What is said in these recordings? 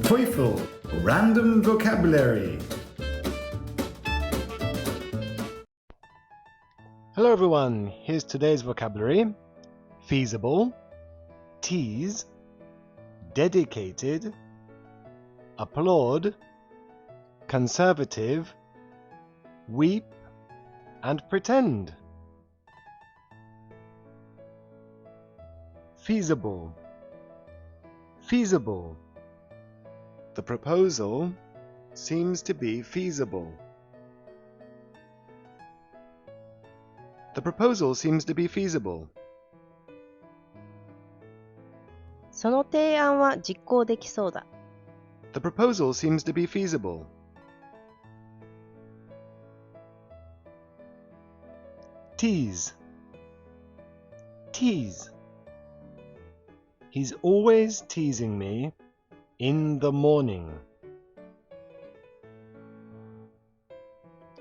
TOEFL Random Vocabulary. Hello everyone, here's today's vocabulary. Feasible, tease, dedicated, applaud, conservative, weep, and pretend. Feasible. Feasible. The proposal seems to be feasible. The proposal seems to be feasible. その提案は実行できそうだ。The proposal seems to be feasible. Tease. Tease. He's always teasing me in the morning.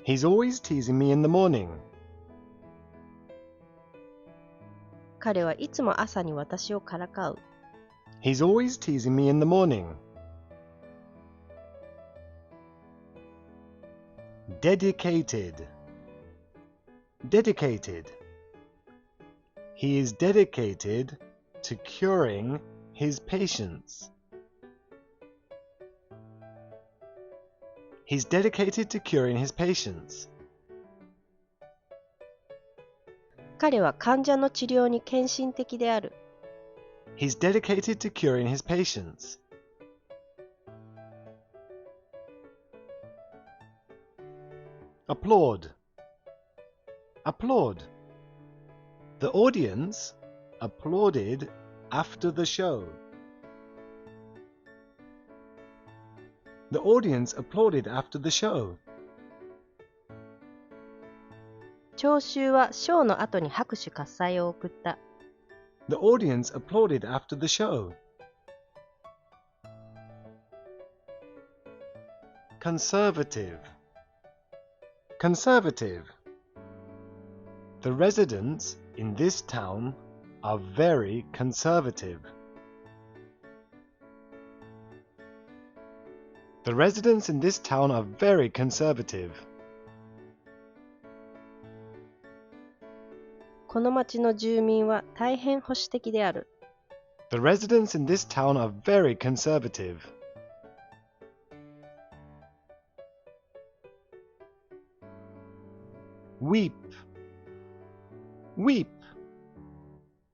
He's always teasing me in the morning. 彼はいつも朝に私をからかう。He's always teasing me in the morning. Dedicated. Dedicated. He is dedicated to curing his patients. He's dedicated to curing his patients. 彼は患者の治療に献身的である。He's dedicated to curing his patients. Applaud. Applaud. The audience applauded after the show. The audience applauded after the show. 聴衆はショーの後に拍手喝采を送った。The audience applauded after the show. Conservative. Conservative. The residents in this town are very conservative. The residents in this town are very conservative. この町の住民は大変保守的である。The residents in this town are very conservative. Weep. Weep.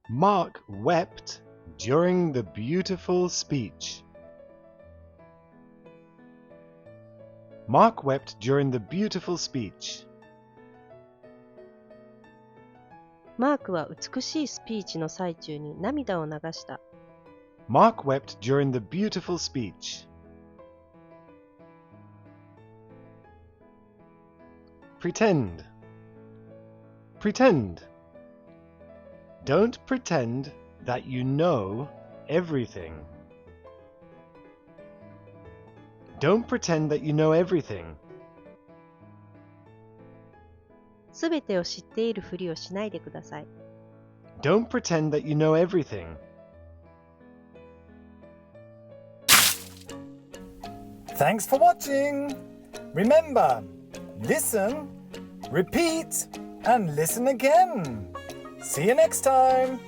Mark wept during the beautiful speech. Mark wept during the beautiful speech. マークは美しいスピーチの最中に涙を流した。Mark wept during the beautiful speech. Pretend. Pretend. Don't pretend that you know everything. Don't pretend that you know everything. すべてを知っているふりをしないでください。Don't pretend that you know everything. Thanks for watching. Remember, listen, repeat, and listen again. See you next time.